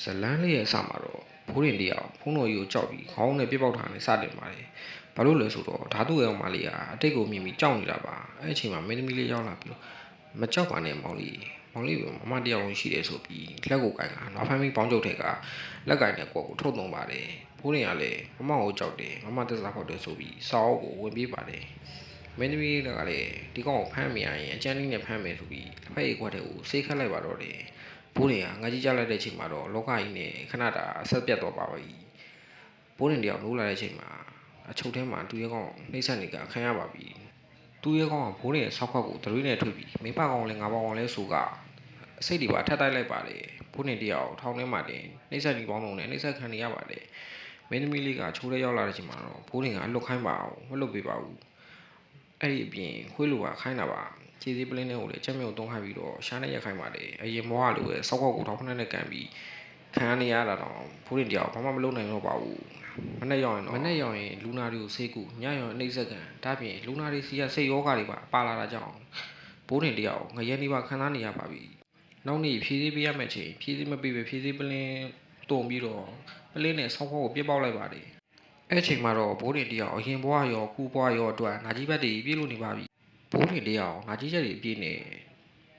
ဇလန်းလေးရဲ့အစမှာတော့ဘိုးရင်တရားဖုံးတော်ကြီးကိုကြောက်ပြီးခေါင်းနဲ့ပြစ်ပေါက်ထားနေစတင်ပါတယ်။ဘာလို့လဲဆိုတော့ဓာတုရဲ့မလေးကအတိတ်ကိုမြင်ပြီးကြောက်နေတာပါ။အဲ့အချိန်မှာမင်းသမီးလေးရောက်လာပြီးမကြောက်ပါနဲ့မောင်လေးမမတယောက်လုံးရှိတယ်ဆိုပြီးလက်ကိုကင်ကနွားဖမ်းပြီးပေါင်းကျုပ်ထက်ကလက်ကင်နဲ့ကွက်ကိုထုတ်သုံးပါတယ်။ဘိုးရင်ကလည်းမမကိုကြောက်တယ်မမသက်သာဖောက်တယ်ဆိုပြီးစာအုပ်ကိုဝင်ပြေးပါတယ်။မင်းသမီးကလည်းဒီကောင်ကိုဖမ်းမိရရင်အကျန်းလေးနဲ့ဖမ်းမယ်ဆိုပြီးအဖေအိတ်ခွက်တွေကိုဆေးခတ်လိုက်ပါတော့တယ်။ဘိုးရင်ကငါကြီးကြလိုက်တဲ့အချိန်မှာတော့လောကကြီးနဲ့ခဏတာအဆက်ပြတ်သွားပါပြီ။ဘိုးရင်တယောက်နိုးလာတဲ့အချိန်မှာအချုပ်ထဲမှာသူရဲကောင်နှိမ့်ဆက်နေကခံရပါပြီ။သူရဲကောင်ကဘိုးရင်ရဲ့ဆောက်ခွက်ကိုဒရွေးနဲ့ထွေပြီးမိပကောင်လည်းငါပေါကောင်လည်းဆိုကအစိတ်တွေပါထပ်တိုက်လိုက်ပါတယ်။ဘိုးရင်တယောက်ထောင်းထဲမှာတင်နှိမ့်ဆက်ပြီးပေါင်းလုံးနဲ့နှိမ့်ဆက်ခံနေရပါတယ်။မင်းသမီးလေးကချိုးထဲရောက်လာတဲ့အချိန်မှာတော့ဘိုးရင်ကအလွတ်ခိုင်းပါအောင်မလွတ်ပေးပါဘူး။အဲ့ဒီအပြင်ခွေးလိုပါခိုင်းတာပါခြေစည်းပလင်းတွေကိုလည်းချက်မြုပ်သုံးခိုင်းပြီးတော့ရှားနဲ့ရက်ခိုင်းပါတယ်အရင်ဘွားလိုပဲစောက်ခွက်ကိုထောက်ခဏနဲ့ကန်ပြီးခံနေရတာတော့ဘိုးရင်တယောက်ဘာမှမလုပ်နိုင်တော့ပါဘူးမနဲ့ရောက်ရင်လူနာတွေကိုဆေးကူညရောင်နှိမ့်ဆက်ကန်ဒါပြင်လူနာတွေစီကစိတ်ယောဂတွေပါလာတာကြောင့်ဘိုးရင်တယောက်ငရဲနေပါခံစားနေရပါပြီနောက်နေ့ဖြည်းဖြည်းပေးရမယ့်ချိန်ဖြည်းဖြည်းမပေးပဲဖြည်းဖြည်းပလင်းတုံပြီးတော့ပလင်းနဲ့စောက်ခွက်ကိုပြစ်ပေါက်လိုက်ပါတယ်အဲ့ချိန်မှာတော့ဘိုးရင်တယောက်အရင်ဘွားရောကူဘွားရောအတွက်နာကြီးဘက်တွေပြေးလို့နေပါပြီဘိုးရင်တယောက်နာကြီးချက်တွေအပြည့်နဲ့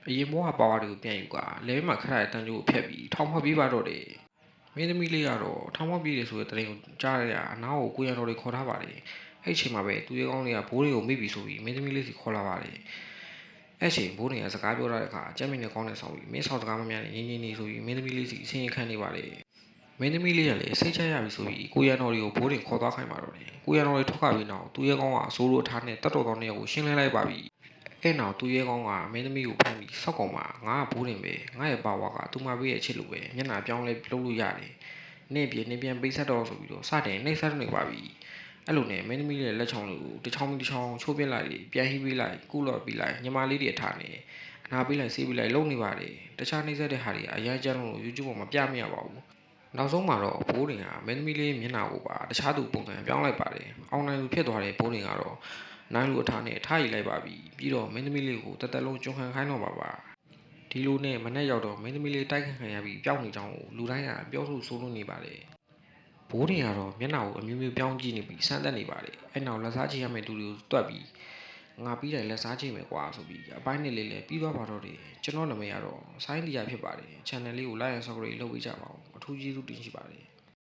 အရင်ဘွားပါဝါတွေကိုပြန်ယူကလဲမှာခရတဲ့တန်းကျိုးကိုဖျက်ပြီးထောင်ဖောက်ပြေးပါတော့တယ်မင်းသမီးလေးကတော့ထောင်ဖောက်ပြေးတယ်ဆိုတဲ့တရင်ကိုကြားရအနားကိုကိုရံတော်တွေခေါ်ထားပါတယ်အဲ့ချိန်မှာပဲသူရဲကောင်းလေးကဘိုးတွေကိုမိပြီဆိုပြီးမင်းသမီးလေးစီခေါ်လာပါတယ်အဲ့ချိန်ဘိုးတွေကစကားပြောတဲ့အခါကျမ်းမင်းနဲ့ကောင်းတဲ့ဆောင်ပြီးမင်းဆောင်စကားမများနဲ့ငင်းငင်းနေဆိုပြီးမင်းသမီးလေးစီအစင်းခံနေပါလေမင်းသမီးလေးကလည်းစိတ်ချရပြီဆိုပြီးကိုရံတော်တွေကိုဘိုးတွေခေါ်သွားခိုင်းပါတော့တယ်ကိုရံတော်တွေထွက်ခါပြီးနောက်သူရဲကောင်းကအစိုးရထားနဲ့တတ်တော်တော်နဲ့ကိုရှင်းလင်းလိုက်ပါပြီအဲ့နောက်သူရဲကောင်းကမင်းသမီးကိုဖမ်းပြီးစောက်ကောင်မှာငါကဘိုးတင်ပဲငါရဲ့ပါဝါကသူမပေးရဲ့ချစ်လို့ပဲမျက်နှာပြောင်းလဲလုပ်လို့ရတယ်နေ့ပြန်ပိတ်ဆက်တော့ဆိုပြီးတော့စတင်နှိမ့်ဆက်နေပါပြီအဲ့လိုနဲ့မင်းသမီးရဲ့လက်ချောင်းလေးကိုတစ်ချောင်းချိုးပြလိုက်ပြန်ဟိပေးလိုက်ကုလော့ပြီးလိုက်ညီမလေးတွေထားနေအနာပေးလိုက်ဆေးပေးလိုက်လုံနေပါတယ်တခြားနှိမ့်ဆက်တဲ့ဟာတွေအရန်ကျန်းလို့ YouTube ပေါ်မှာပြမရပါဘူးနောက်ဆုံးမှာတော့ဘိုးတင်ကမင်းသမီးလေးမျက်နှာကိုပါတခြားသူပုံစံပြောင်းလိုက်ပါတယ်အောင်နိုင်လူဖြစ်သွားတဲ့ဘိုးတင်ကတော့နိုင်လူအထားနဲ့ထားရည်လိုက်ပါပြီပြီးတော့မင်းသမီးလေးကိုတသက်လုံးကြုံခံခိုင်းတော့ပါဒီလိုနဲ့မနဲ့ရောက်တော့မင်းသမီးလေးတိုက်ခံရပြီးပျောက်နေကြောင်းကိုလူတိုင်းကပြောဆိုဆိုလို့နေပါတယ်ဘိုးတင်ကတော့မျက်နှာကိုအမျိုးမျိုးပြောင်းကြည့်နေပြီးစမ်းသပ်နေပါတယ်အဲ့နောက်လက်စားချေရမယ့်သူတွေကိုတွက်ပြီးငါပြီးတိုင်းလက်စားချေမယ်ကွာဆိုပြီးအပိုင်းနဲ့လေးပြီးသွားပါတော့တယ်ကျွန်တော်နာမည်ကတော့ဆိုင်းလီယာဖြစ်ပါတယ် channel လေးကို like and subscribe လုပ်ပေးကြပါဦးအထူးကျေးဇူးတင်ရှိပါတယ်